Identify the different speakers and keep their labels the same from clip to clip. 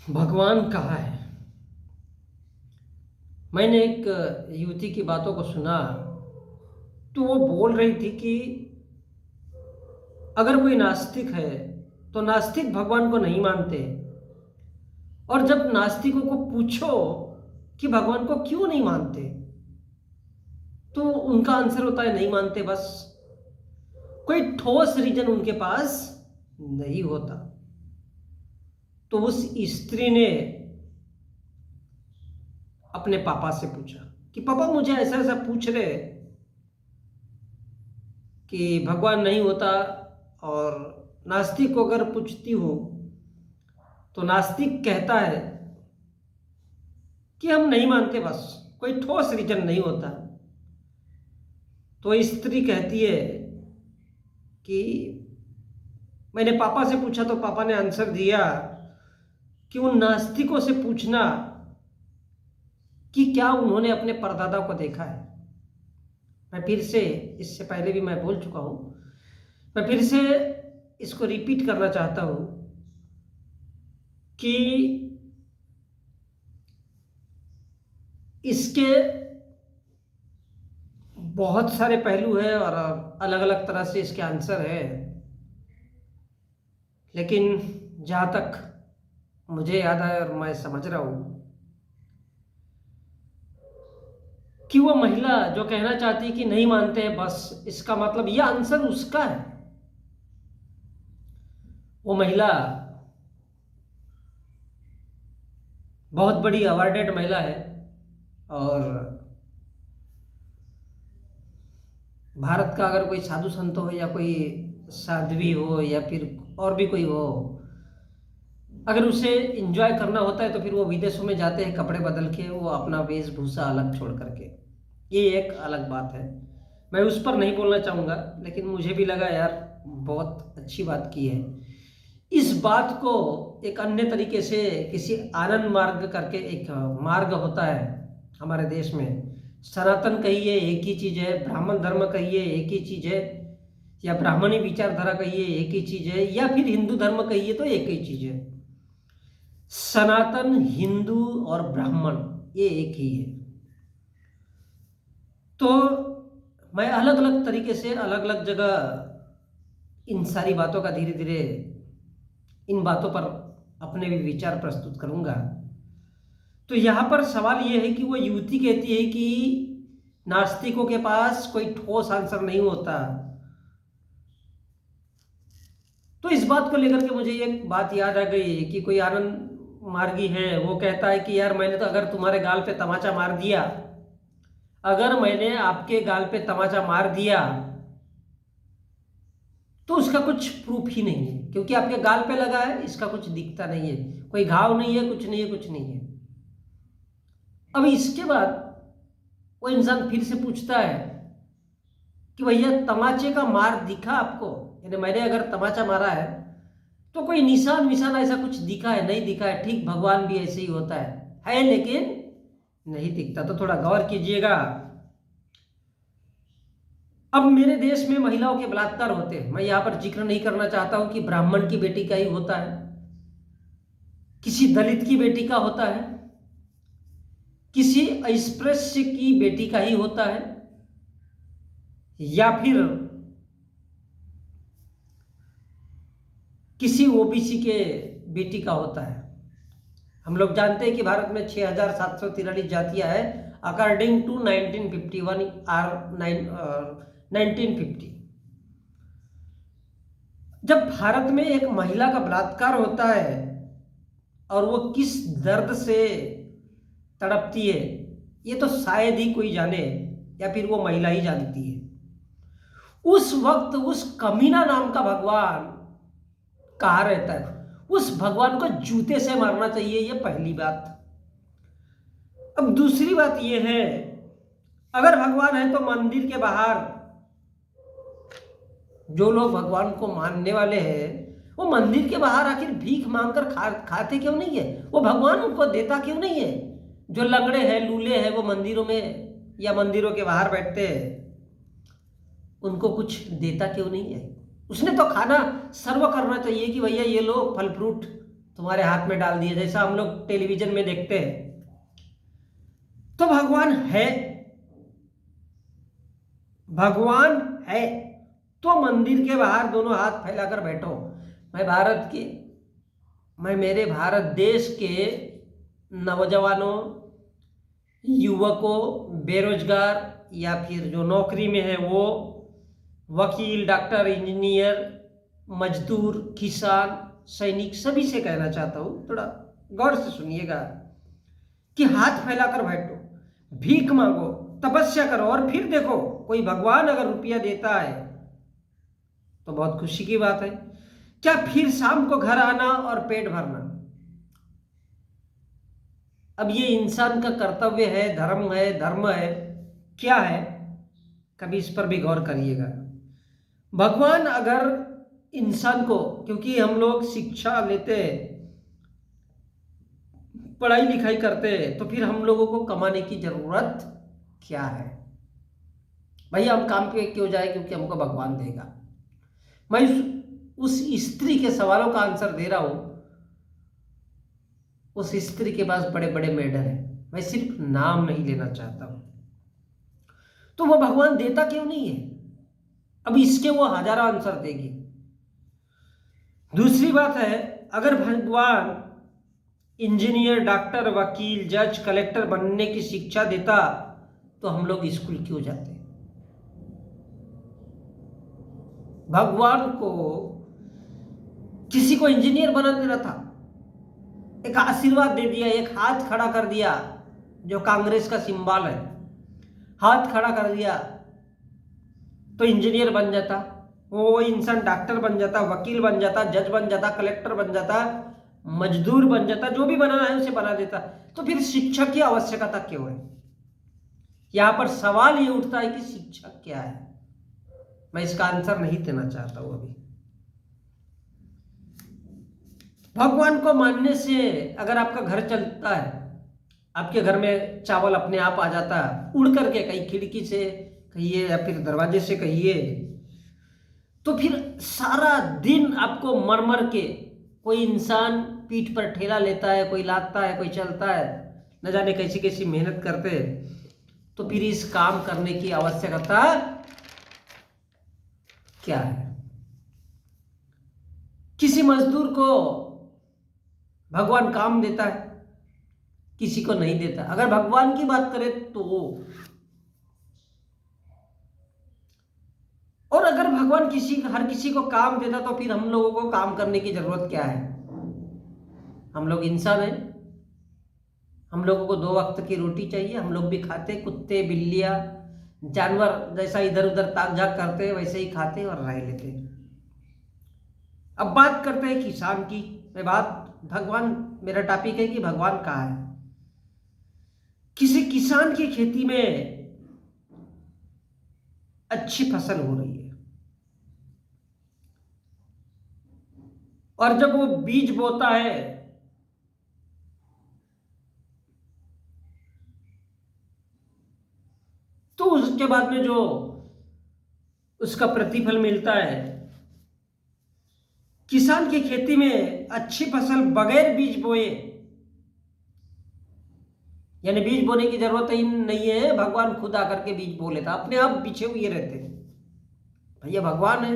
Speaker 1: भगवान कहाँ है? मैंने एक युवती की बातों को सुना, तो वो बोल रही थी कि अगर कोई नास्तिक है तो नास्तिक भगवान को नहीं मानते, और जब नास्तिकों को पूछो कि भगवान को क्यों नहीं मानते, तो उनका आंसर होता है नहीं मानते बस। कोई ठोस रीजन उनके पास नहीं होता। तो उस स्त्री ने अपने पापा से पूछा कि पापा मुझे ऐसा ऐसा पूछ रहे कि भगवान नहीं होता, और नास्तिक को अगर पूछती हूँ तो नास्तिक कहता है कि हम नहीं मानते बस, कोई ठोस रीजन नहीं होता। तो स्त्री कहती है कि मैंने पापा से पूछा तो पापा ने आंसर दिया कि उन नास्तिकों से पूछना कि क्या उन्होंने अपने परदादा को देखा है। मैं फिर से, इससे पहले भी मैं बोल चुका हूं, मैं फिर से इसको रिपीट करना चाहता हूं कि इसके बहुत सारे पहलू हैं और अलग अलग तरह से इसके आंसर है। लेकिन जहां तक मुझे याद है और मैं समझ रहा हूं कि वो महिला जो कहना चाहती है कि नहीं मानते हैं बस, इसका मतलब यह आंसर उसका है। वो महिला बहुत बड़ी अवार्डेड महिला है, और भारत का अगर कोई साधु संत हो या कोई साध्वी हो या फिर और भी कोई हो, अगर उसे एंजॉय करना होता है तो फिर वो विदेशों में जाते हैं कपड़े बदल के, वो अपना वेशभूषा अलग छोड़ करके। ये एक अलग बात है, मैं उस पर नहीं बोलना चाहूँगा, लेकिन मुझे भी लगा यार बहुत अच्छी बात की है। इस बात को एक अन्य तरीके से, किसी आनंद मार्ग करके एक मार्ग होता है हमारे देश में, सनातन कहिए एक ही चीज़ है, ब्राह्मण धर्म कहिए एक ही चीज़ है, या ब्राह्मणी विचारधारा कहिए एक ही चीज़ है, या फिर हिंदू धर्म कहिए तो एक ही चीज़ है। सनातन, हिंदू और ब्राह्मण ये एक ही है। तो मैं अलग अलग तरीके से अलग अलग जगह इन सारी बातों का धीरे धीरे, इन बातों पर अपने भी विचार प्रस्तुत करूंगा। तो यहाँ पर सवाल यह है कि वो युवती कहती है कि नास्तिकों के पास कोई ठोस आंसर नहीं होता। तो इस बात को लेकर के मुझे एक बात याद आ गई कि कोई आनंद मार्गी है, वो कहता है कि यार मैंने तो अगर तुम्हारे गाल पे तमाचा मार दिया, अगर मैंने आपके गाल पे तमाचा मार दिया तो उसका कुछ प्रूफ ही नहीं है, क्योंकि आपके गाल पे लगा है, इसका कुछ दिखता नहीं है, कोई घाव नहीं है, कुछ नहीं है, कुछ नहीं है। अब इसके बाद वो इंसान फिर से पूछता है कि भैया तमाचे का मार दिखा आपको, यानी मैंने अगर तमाचा मारा है तो कोई निशान विशान ऐसा कुछ दिखा है? नहीं दिखा है। ठीक, भगवान भी ऐसे ही होता है लेकिन नहीं दिखता। तो थोड़ा गौर कीजिएगा। अब मेरे देश में महिलाओं के बलात्कार होते हैं, मैं यहां पर जिक्र नहीं करना चाहता हूं कि ब्राह्मण की बेटी का ही होता है, किसी दलित की बेटी का होता है, किसी अस्पृश्य की बेटी का ही होता है, या फिर किसी ओबीसी के बेटी का होता है। हम लोग जानते हैं कि भारत में 6,743 जातियां हैं अकॉर्डिंग टू 1951 आर 1950। जब भारत में एक महिला का बलात्कार होता है और वो किस दर्द से तड़पती है, ये तो शायद ही कोई जाने, या फिर वो महिला ही जानती है। उस वक्त उस कमीना नाम का भगवान कहाँ रहता है? उस भगवान को जूते से मारना चाहिए, ये पहली बात। अब दूसरी बात ये है, अगर भगवान है तो मंदिर के बाहर जो लोग भगवान को मानने वाले हैं, वो मंदिर के बाहर आखिर भीख मांगकर खाते क्यों नहीं है? वो भगवान उनको देता क्यों नहीं है? जो लंगड़े हैं, लूले हैं, वो मंदिरों में या मंदिरों के बाहर बैठते हैं, उनको कुछ देता क्यों नहीं है? उसने तो खाना सर्व करना चाहिए कि भैया ये लो फल फ्रूट तुम्हारे हाथ में डाल दिया, जैसा हम लोग टेलीविजन में देखते हैं। तो भगवान है, भगवान है तो मंदिर के बाहर दोनों हाथ फैलाकर बैठो। मैं मेरे भारत देश के नौजवानों, युवकों, बेरोजगार या फिर जो नौकरी में है वो, वकील, डॉक्टर, इंजीनियर, मजदूर, किसान, सैनिक, सभी से कहना चाहता हूं, थोड़ा गौर से सुनिएगा, कि हाथ फैलाकर बैठो, भीख मांगो, तपस्या करो, और फिर देखो कोई भगवान अगर रुपया देता है तो बहुत खुशी की बात है। क्या फिर शाम को घर आना और पेट भरना, अब ये इंसान का कर्तव्य है, धर्म है, क्या है? कभी इस पर भी गौर करिएगा। भगवान अगर इंसान को, क्योंकि हम लोग शिक्षा लेते हैं, पढ़ाई लिखाई करते हैं, तो फिर हम लोगों को कमाने की जरूरत क्या है? भैया हम काम पे क्यों जाए? क्योंकि हमको भगवान देगा। मैं उस स्त्री के सवालों का आंसर दे रहा हूं। उस स्त्री के पास बड़े बड़े मेडल हैं, मैं सिर्फ नाम नहीं लेना चाहता हूं। तो वो भगवान देता क्यों नहीं है? अब इसके वो हजारों आंसर देगी। दूसरी बात है, अगर भगवान इंजीनियर, डॉक्टर, वकील, जज, कलेक्टर बनने की शिक्षा देता तो हम लोग स्कूल क्यों जाते? भगवान को किसी को इंजीनियर बना देना था, एक आशीर्वाद दे दिया, एक हाथ खड़ा कर दिया जो कांग्रेस का सिंबल है, हाथ खड़ा कर दिया तो इंजीनियर बन जाता, वो इंसान डॉक्टर बन जाता, वकील बन जाता, जज बन जाता, कलेक्टर बन जाता, मजदूर बन जाता, जो भी बनाना है उसे बना देता। तो फिर शिक्षक की आवश्यकता क्यों है? यहां पर सवाल ये उठता है कि शिक्षक क्या है। मैं इसका आंसर नहीं देना चाहता हूं अभी। भगवान को मानने से अगर आपका घर चलता है, आपके घर में चावल अपने आप आ जाता है उड़ करके, कहीं खिड़की से कहिए या फिर दरवाजे से कहिए, तो फिर सारा दिन आपको मर मर के, कोई इंसान पीठ पर ठेला लेता है, कोई लादता है, कोई चलता है, न जाने कैसी कैसी मेहनत करते हैं, तो फिर इस काम करने की आवश्यकता क्या है? किसी मजदूर को भगवान काम देता है, किसी को नहीं देता। अगर भगवान की बात करें तो, और अगर भगवान हर किसी को काम देता तो फिर हम लोगों को काम करने की जरूरत क्या है? हम लोग इंसान हैं, हम लोगों को 2 वक्त की रोटी चाहिए, हम लोग भी खाते, कुत्ते, बिल्लियां, जानवर जैसा इधर उधर ताक झाक करते हैं वैसे ही खाते और रह लेते हैं। अब बात करते हैं किसान की। भगवान, मेरा टॉपिक है कि भगवान कहाँ है। किसी किसान की खेती में अच्छी फसल हो रही है और जब वो बीज बोता है तो उसके बाद में जो उसका प्रतिफल मिलता है, किसान की खेती में अच्छी फसल बगैर बीज बोए, यानी बीज बोने की जरूरत ही नहीं है, भगवान खुद आकर के बीज बो लेता, अपने आप बिछे हुए रहते। भैया भगवान है,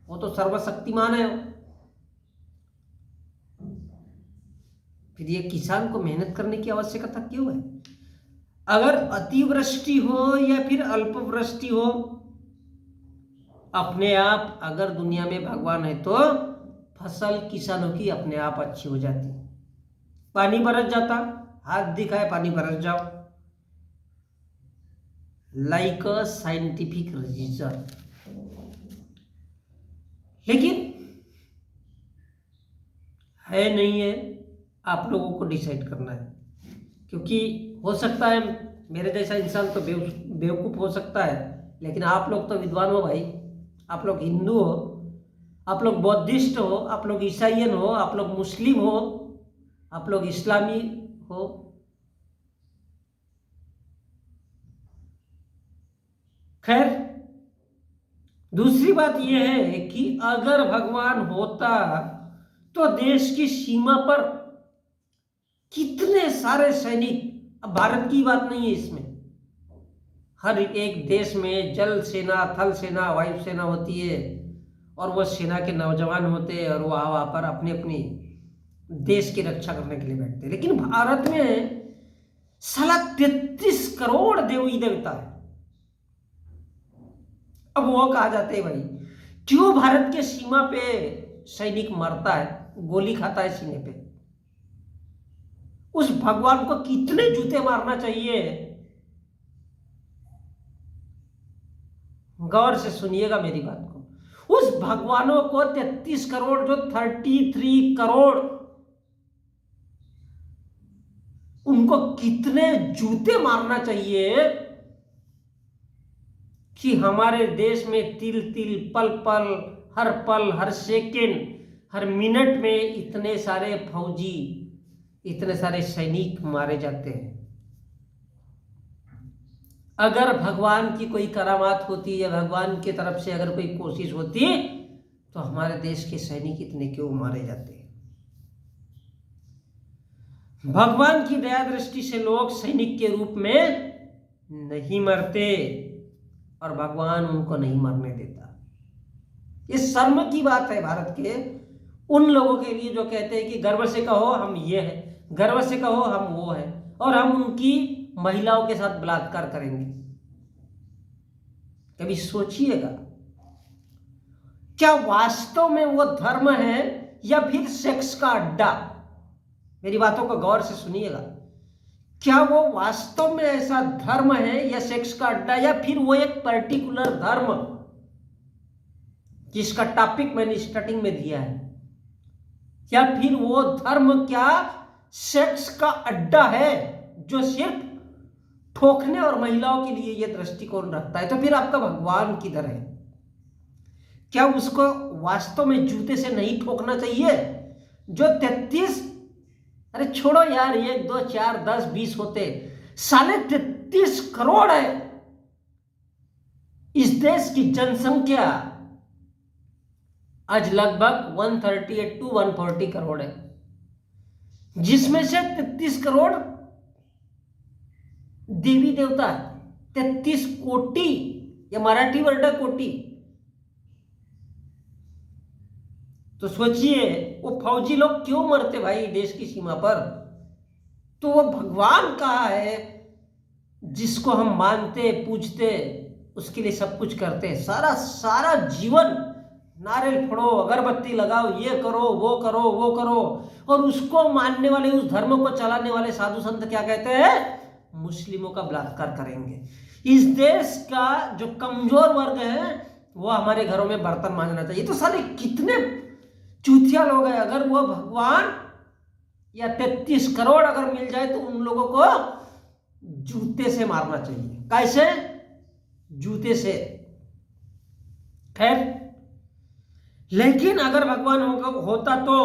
Speaker 1: वो तो सर्वशक्तिमान है। फिर ये किसान को मेहनत करने की आवश्यकता क्यों है? अगर अतिवृष्टि हो या फिर अल्पवृष्टि हो, अपने आप अगर दुनिया में भगवान है तो फसल किसानों की अपने आप अच्छी हो जाती। पानी बरस जाता, हाथ दिखाए पानी बरस जाओ, लाइक अ साइंटिफिक रीजन। लेकिन है नहीं है, आप लोगों को डिसाइड करना है। क्योंकि हो सकता है मेरे जैसा इंसान तो बेवकूफ हो सकता है, लेकिन आप लोग तो विद्वान हो भाई। आप लोग हिंदू हो, आप लोग बौद्धिस्ट हो, आप लोग ईसाइयन हो, आप लोग मुस्लिम हो, आप लोग इस्लामी हो। खैर, दूसरी बात यह है कि अगर भगवान होता तो देश की सीमा पर कितने सारे सैनिक, अब भारत की बात नहीं है इसमें, हर एक देश में जल सेना, थल सेना, वायु सेना होती है और वह सेना के नौजवान होते हैं और वहाँ पर अपनी अपनी देश की रक्षा करने के लिए बैठते हैं। लेकिन भारत में साला 33 करोड़ देवी देवता है। अब वो कहा जाते हैं भाई, क्यों भारत के सीमा पे सैनिक मरता है, गोली खाता है सीने पे, उस भगवान को कितने जूते मारना चाहिए? गौर से सुनिएगा मेरी बात को। उस भगवानों को 33 करोड़, जो 33 करोड़, उनको कितने जूते मारना चाहिए कि हमारे देश में तिल तिल, पल पल, हर सेकेंड, हर मिनट में इतने सारे फौजी, इतने सारे सैनिक मारे जाते हैं। अगर भगवान की कोई करामात होती या भगवान की तरफ से अगर कोई कोशिश होती तो हमारे देश के सैनिक इतने क्यों मारे जाते? भगवान की दया दृष्टि से लोग सैनिक के रूप में नहीं मरते और भगवान उनको नहीं मरने देता। ये शर्म की बात है भारत के उन लोगों के लिए जो कहते हैं कि गर्व से कहो हम ये हैं, गर्व से कहो हम वो हैं और हम उनकी महिलाओं के साथ बलात्कार करेंगे। कभी सोचिएगा, क्या वास्तव में वो धर्म है या फिर सेक्स का अड्डा? मेरी बातों को गौर से सुनिएगा। क्या वो वास्तव में ऐसा धर्म है या सेक्स का अड्डा, या फिर वो एक पर्टिकुलर धर्म जिसका टॉपिक मैंने स्टार्टिंग में दिया है, या फिर वो धर्म क्या सेक्स का अड्डा है जो सिर्फ ठोकने और महिलाओं के लिए यह दृष्टिकोण रखता है? तो फिर आपका भगवान किधर है? क्या उसको वास्तव में जूते से नहीं ठोकना चाहिए? जो 33, अरे छोड़ो यार, 1 2 4 10 20 होते, साले 33 करोड़ है इस देश की जनसंख्या। आज लगभग 138 to 140 करोड़ है, जिसमें से 33 करोड़ देवी देवता है। 33 कोटि, या मराठी वर्ड है कोटि। तो सोचिए वो फौजी लोग क्यों मरते भाई देश की सीमा पर? तो वो भगवान कहाँ है जिसको हम मानते, पूजते, उसके लिए सब कुछ करते हैं? सारा जीवन नारियल फोड़ो, अगरबत्ती लगाओ, ये करो, वो करो, वो करो, और उसको मानने वाले, उस धर्म को चलाने वाले साधु संत क्या कहते हैं? मुस्लिमों का बलात्कार करेंगे। इस देश का जो कमजोर वर्ग है वो हमारे घरों में बर्तन मांजना चाहिए। तो सारे कितने चूतिया लोग हैं। अगर वो भगवान या 33 करोड़ अगर मिल जाए तो उन लोगों को जूते से मारना चाहिए। कैसे? जूते से। खैर, लेकिन अगर भगवान होता तो,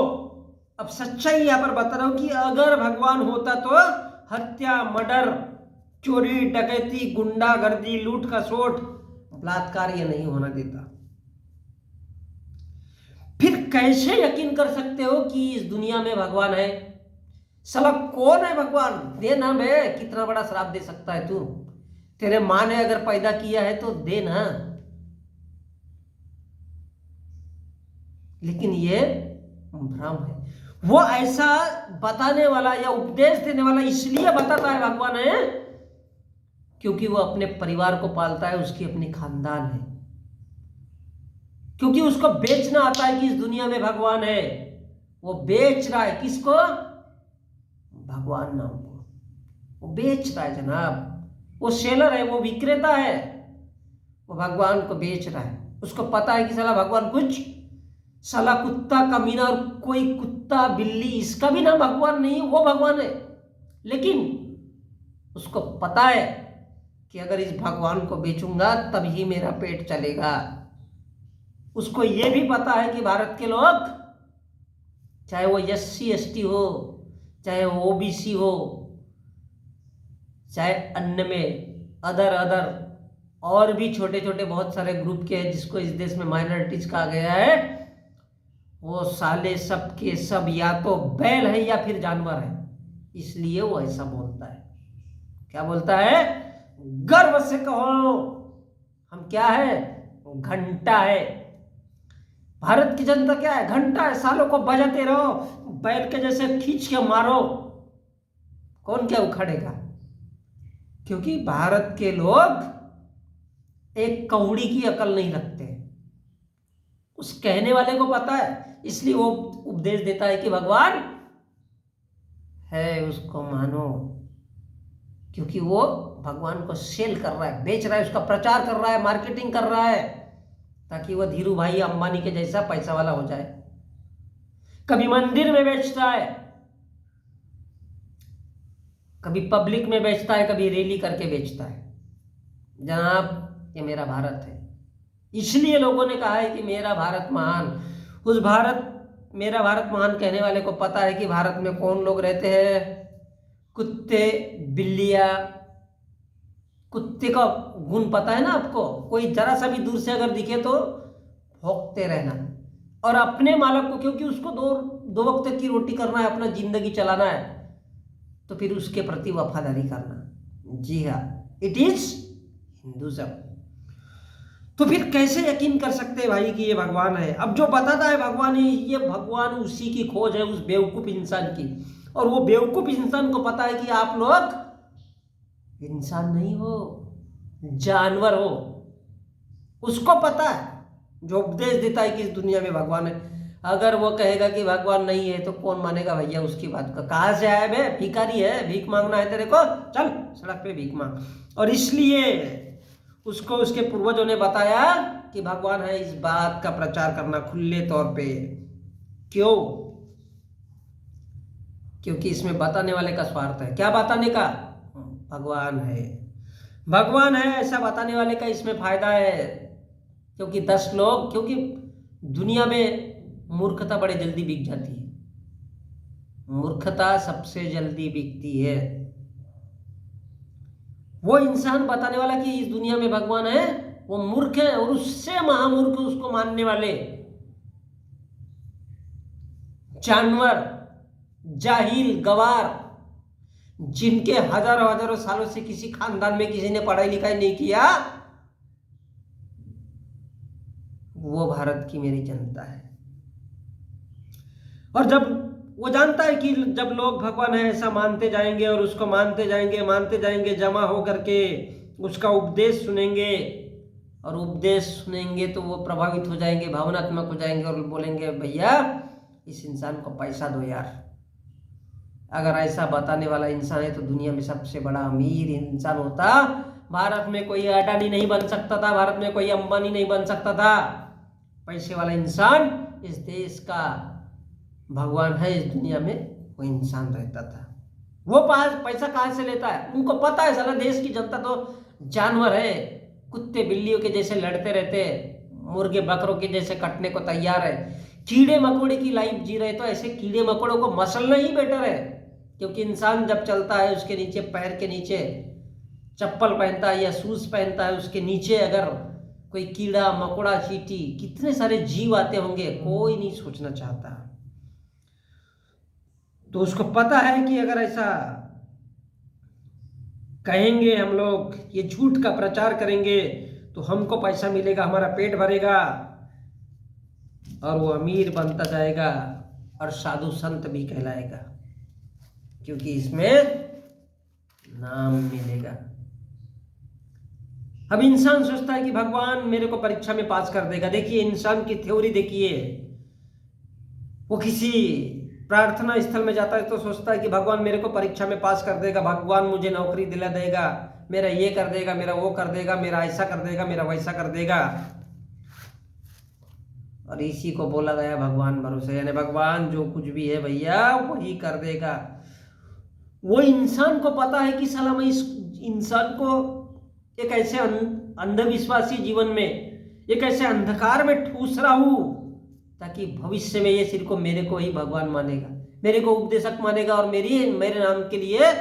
Speaker 1: अब सच्चाई यहां पर बता रहा हूं कि अगर भगवान होता तो हत्या, मर्डर, चोरी, डकैती, गुंडागर्दी, लूट खसोट, बलात्कार ये नहीं होना देता। फिर कैसे यकीन कर सकते हो कि इस दुनिया में भगवान है? साला कौन है भगवान? दे ना बे, कितना बड़ा श्राप दे सकता है तू? तेरे माँ ने अगर पैदा किया है तो दे ना। लेकिन ये भ्रम है। वो ऐसा बताने वाला या उपदेश देने वाला इसलिए बताता है भगवान है क्योंकि वो अपने परिवार को पालता है, उसकी अपनी खानदान है, क्योंकि उसको बेचना आता है कि इस दुनिया में भगवान है। वो बेच रहा है किसको? भगवान नाम को वो बेच रहा है जनाब। वो सेलर है, वो विक्रेता है, वो भगवान को बेच रहा है। उसको पता है कि साला भगवान कुछ, साला कुत्ता कमीना और कोई कुत्ता बिल्ली इसका भी नाम भगवान नहीं है, वो भगवान है। लेकिन उसको पता है कि अगर इस भगवान को बेचूंगा तभी मेरा पेट चलेगा। उसको यह भी पता है कि भारत के लोग, चाहे वो SC ST हो, चाहे वो OBC हो, चाहे अन्य में अदर और भी छोटे छोटे बहुत सारे ग्रुप के हैं जिसको इस देश में माइनॉरिटीज कहा गया है, वो साले सब के सब या तो बैल है या फिर जानवर है, इसलिए वो ऐसा बोलता है। क्या बोलता है? गर्व से कहो हम क्या है? घंटा है। भारत की जनता क्या है? घंटा है। सालों को बजाते रहो, बैल के जैसे खींच के मारो, कौन क्या उखाड़ेगा? क्योंकि भारत के लोग एक कौड़ी की अकल नहीं रखते। उस कहने वाले को पता है, इसलिए वो उपदेश देता है कि भगवान है उसको मानो, क्योंकि वो भगवान को सेल कर रहा है, बेच रहा है, उसका प्रचार कर रहा है, मार्केटिंग कर रहा है, ताकि वह धीरू भाई अंबानी के जैसा पैसा वाला हो जाए। कभी मंदिर में बेचता है, कभी पब्लिक में बेचता है, कभी रैली करके बेचता है। जनाब, ये मेरा भारत है। इसलिए लोगों ने कहा है कि मेरा भारत महान। उस मेरा भारत महान कहने वाले को पता है कि भारत में कौन लोग रहते हैं? कुत्ते, बिल्लियां। कुत्ते का गुण पता है ना आपको? कोई जरा सा भी दूर से अगर दिखे तो भौंकते रहना, और अपने मालक को, क्योंकि उसको दो वक्त की रोटी करना है, अपना जिंदगी चलाना है, तो फिर उसके प्रति वफादारी करना। जी हाँ, इट इज हिंदुइज्म। तो फिर कैसे यकीन कर सकते हैं भाई कि ये भगवान है? अब जो बताता है भगवान है, ये भगवान उसी की खोज है, उस बेवकूफ इंसान की। और वो बेवकूफ इंसान को पता है कि आप लोग इंसान नहीं हो, जानवर हो। उसको पता है, जो उपदेश देता है कि इस दुनिया में भगवान है। अगर वो कहेगा कि भगवान नहीं है तो कौन मानेगा भैया उसकी बात का? कहाँ से आया बे? भिखारी है, भीख मांगना है तेरे को? चल सड़क पे भीख मांग। और इसलिए उसको उसके पूर्वजों ने बताया कि भगवान है, इस बात का प्रचार करना खुले तौर पे। क्यों? क्योंकि इसमें बताने वाले का स्वार्थ है। क्या बताने का? भगवान है, भगवान है ऐसा बताने वाले का इसमें फायदा है। क्योंकि 10 लोग, क्योंकि दुनिया में मूर्खता बड़े जल्दी बिक जाती है। मूर्खता सबसे जल्दी बिकती है। वो इंसान बताने वाला कि इस दुनिया में भगवान है, वो मूर्ख है, और उससे महामूर्ख उसको मानने वाले जानवर, जाहिल, गवार, जिनके हजारों हजारों सालों से किसी खानदान में किसी ने पढ़ाई लिखाई नहीं किया, वो भारत की मेरी जनता है। और जब वो जानता है कि जब लोग भगवान है ऐसा मानते जाएंगे और उसको मानते जाएंगे, जमा हो करके उसका उपदेश सुनेंगे, और उपदेश सुनेंगे तो वो प्रभावित हो जाएंगे, भावनात्मक हो जाएंगे, और बोलेंगे भैया इस इंसान को पैसा दो यार। अगर ऐसा बताने वाला इंसान है तो दुनिया में सबसे बड़ा अमीर इंसान होता। भारत में कोई अडानी नहीं बन सकता था, भारत में कोई अंबानी नहीं बन सकता था। पैसे वाला इंसान इस देश का भगवान है, इस दुनिया में वो इंसान रहता था। वो पैसा कहाँ से लेता है? उनको पता है साला देश की जनता तो जानवर है, कुत्ते बिल्लियों के जैसे लड़ते रहते, मुर्गे बकरों के जैसे कटने को तैयार है, कीड़े मकोड़े की लाइफ जी रहे। तो ऐसे कीड़े मकोड़ों को मसलना ही बेटर है। क्योंकि इंसान जब चलता है, उसके नीचे, पैर के नीचे चप्पल पहनता है या शूज पहनता है, उसके नीचे अगर कोई कीड़ा मकोड़ा, चींटी, कितने सारे जीव आते होंगे, कोई नहीं सोचना चाहता। तो उसको पता है कि अगर ऐसा कहेंगे हम लोग, ये झूठ का प्रचार करेंगे, तो हमको पैसा मिलेगा, हमारा पेट भरेगा, और वो अमीर बनता जाएगा और साधु संत भी कहलाएगा, क्योंकि इसमें नाम मिलेगा। अब इंसान सोचता है कि भगवान मेरे को परीक्षा में पास कर देगा। देखिए इंसान की थ्योरी देखिए, वो किसी प्रार्थना स्थल में जाता है तो सोचता है कि भगवान मेरे को परीक्षा में पास कर देगा, भगवान मुझे नौकरी दिला देगा, मेरा ये कर देगा, मेरा वो कर देगा, मेरा ऐसा कर देगा, मेरा वैसा कर देगा। और इसी को बोला गया भगवान भरोसे, यानी भगवान जो कुछ भी है भैया वही कर देगा। वो इंसान को पता है कि साला मैं इस इंसान को एक ऐसे अंधविश्वासी जीवन में, एक ऐसे अंधकार में ठूस रहा हूं, ताकि भविष्य में ये सिर्फ को मेरे को ही भगवान मानेगा, मेरे को उपदेशक मानेगा, और मेरे नाम के लिए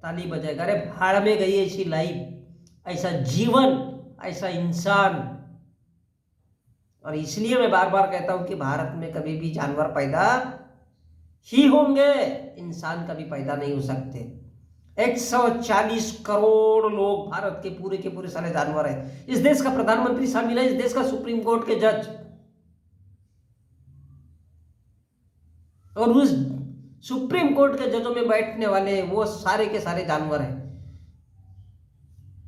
Speaker 1: ताली बजाएगा। अरे भाड़ में गई ऐसी लाइफ, ऐसा जीवन, ऐसा इंसान, और इसलिए मैं बार बार कहता हूं कि भारत में कभी भी जानवर पैदा ही होंगे, इंसान कभी पैदा नहीं हो सकते। 140 करोड़ लोग भारत के पूरे सारे जानवर हैं। इस देश का प्रधानमंत्री शामिल है, इस देश का सुप्रीम कोर्ट के जज, और उस सुप्रीम कोर्ट के जजों में बैठने वाले वो सारे के सारे जानवर हैं।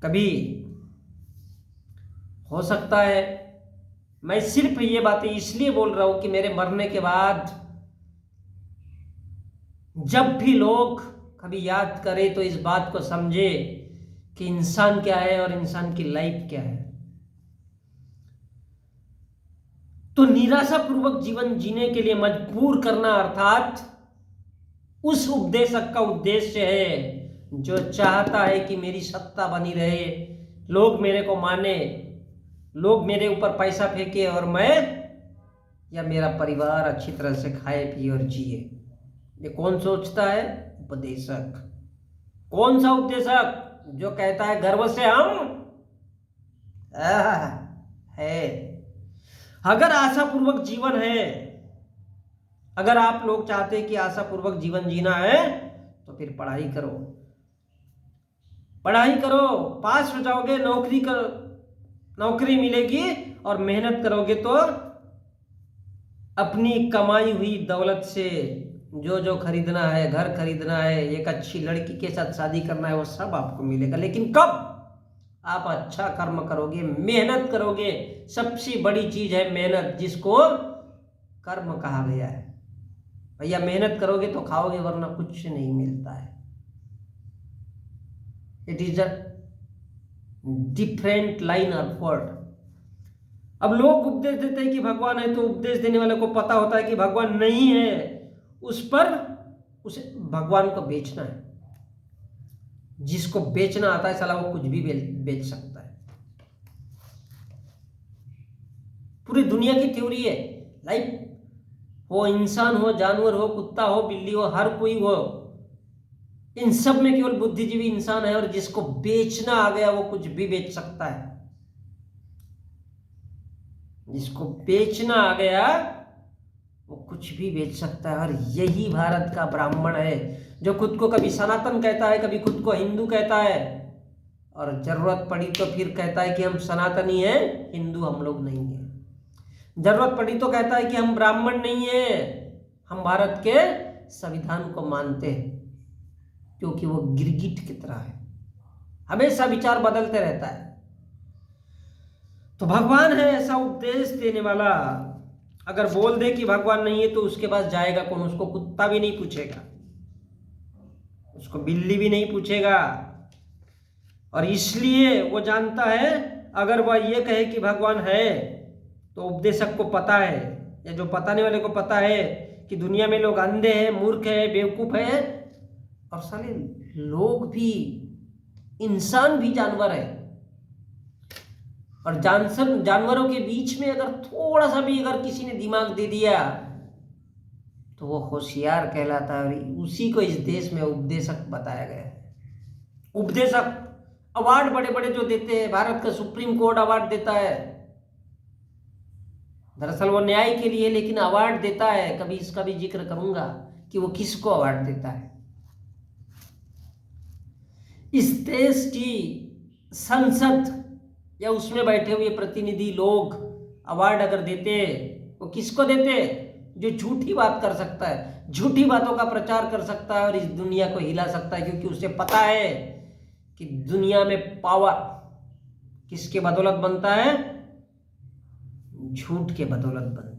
Speaker 1: कभी हो सकता है, मैं सिर्फ ये बातें इसलिए बोल रहा हूं कि मेरे मरने के बाद जब भी लोग कभी याद करें तो इस बात को समझे कि इंसान क्या है और इंसान की लाइफ क्या है। तो निराशापूर्वक जीवन जीने के लिए मजबूर करना अर्थात उस उपदेशक का उद्देश्य है जो चाहता है कि मेरी सत्ता बनी रहे, लोग मेरे को माने, लोग मेरे ऊपर पैसा फेंके और मैं या मेरा परिवार अच्छी तरह से खाए पिए और जिए। ये कौन सोचता है? उपदेशक। कौन सा उपदेशक? जो कहता है गर्व से हम है। अगर आशापूर्वक जीवन है, अगर आप लोग चाहते हैं कि आशापूर्वक जीवन जीना है तो फिर पढ़ाई करो, पढ़ाई करो, पास हो जाओगे, नौकरी मिलेगी और मेहनत करोगे तो अपनी कमाई हुई दौलत से जो जो खरीदना है, घर खरीदना है, एक अच्छी लड़की के साथ शादी करना है, वो सब आपको मिलेगा। लेकिन कब? आप अच्छा कर्म करोगे, मेहनत करोगे। सबसे बड़ी चीज है मेहनत, जिसको कर्म कहा गया है। भैया मेहनत करोगे तो खाओगे, वरना कुछ नहीं मिलता है। It is a different line of word. अब लोग उपदेश देते हैं कि भगवान है, तो उपदेश देने वाले को पता होता है कि भगवान नहीं है, उसे भगवान को बेचना है। जिसको बेचना आता है साला वो कुछ भी बेच सकता है। पूरी दुनिया की थ्योरी है। लाइफ हो, इंसान हो, जानवर हो, कुत्ता हो, बिल्ली हो, हर कोई हो, इन सब में केवल बुद्धिजीवी इंसान है। और जिसको बेचना आ गया वो कुछ भी बेच सकता है। जिसको बेचना आ गया वो कुछ भी बेच सकता है। और यही भारत का ब्राह्मण है जो खुद को कभी सनातन कहता है, कभी खुद को हिंदू कहता है, और जरूरत पड़ी तो फिर कहता है कि हम सनातनी हैं, हिंदू हम लोग नहीं हैं। जरूरत पड़ी तो कहता है कि हम ब्राह्मण नहीं हैं, हम भारत के संविधान को मानते हैं, क्योंकि वो गिरगिट की तरह है, हमेशा विचार बदलते रहता है। तो भगवान है ऐसा उपदेश देने वाला। अगर बोल दे कि भगवान नहीं है तो उसके पास जाएगा कौन? उसको कुत्ता भी नहीं पूछेगा, उसको बिल्ली भी नहीं पूछेगा। और इसलिए वो जानता है अगर वह ये कहे कि भगवान है तो उपदेशक को पता है, या जो बताने वाले को पता है कि दुनिया में लोग अंधे हैं, मूर्ख है, बेवकूफ है, और साले लोग भी, इंसान भी जानवर है। और जानवरों के बीच में अगर थोड़ा सा भी अगर किसी ने दिमाग दे दिया तो वो होशियार कहलाता है। और उसी को इस देश में उपदेशक बताया गया है। उपदेशक अवार्ड बड़े बड़े जो देते हैं, भारत का सुप्रीम कोर्ट अवार्ड देता है, दरअसल वो न्याय के लिए, लेकिन अवार्ड देता है। कभी इसका भी जिक्र करूंगा कि वो किसको अवार्ड देता है। इस देश की संसद या उसमें बैठे हुए प्रतिनिधि लोग अवार्ड अगर देते, वो किसको देते? जो झूठी बात कर सकता है, झूठी बातों का प्रचार कर सकता है और इस दुनिया को हिला सकता है, क्योंकि उसे पता है कि दुनिया में पावर किसके बदौलत बनता है? झूठ के बदौलत बनता है।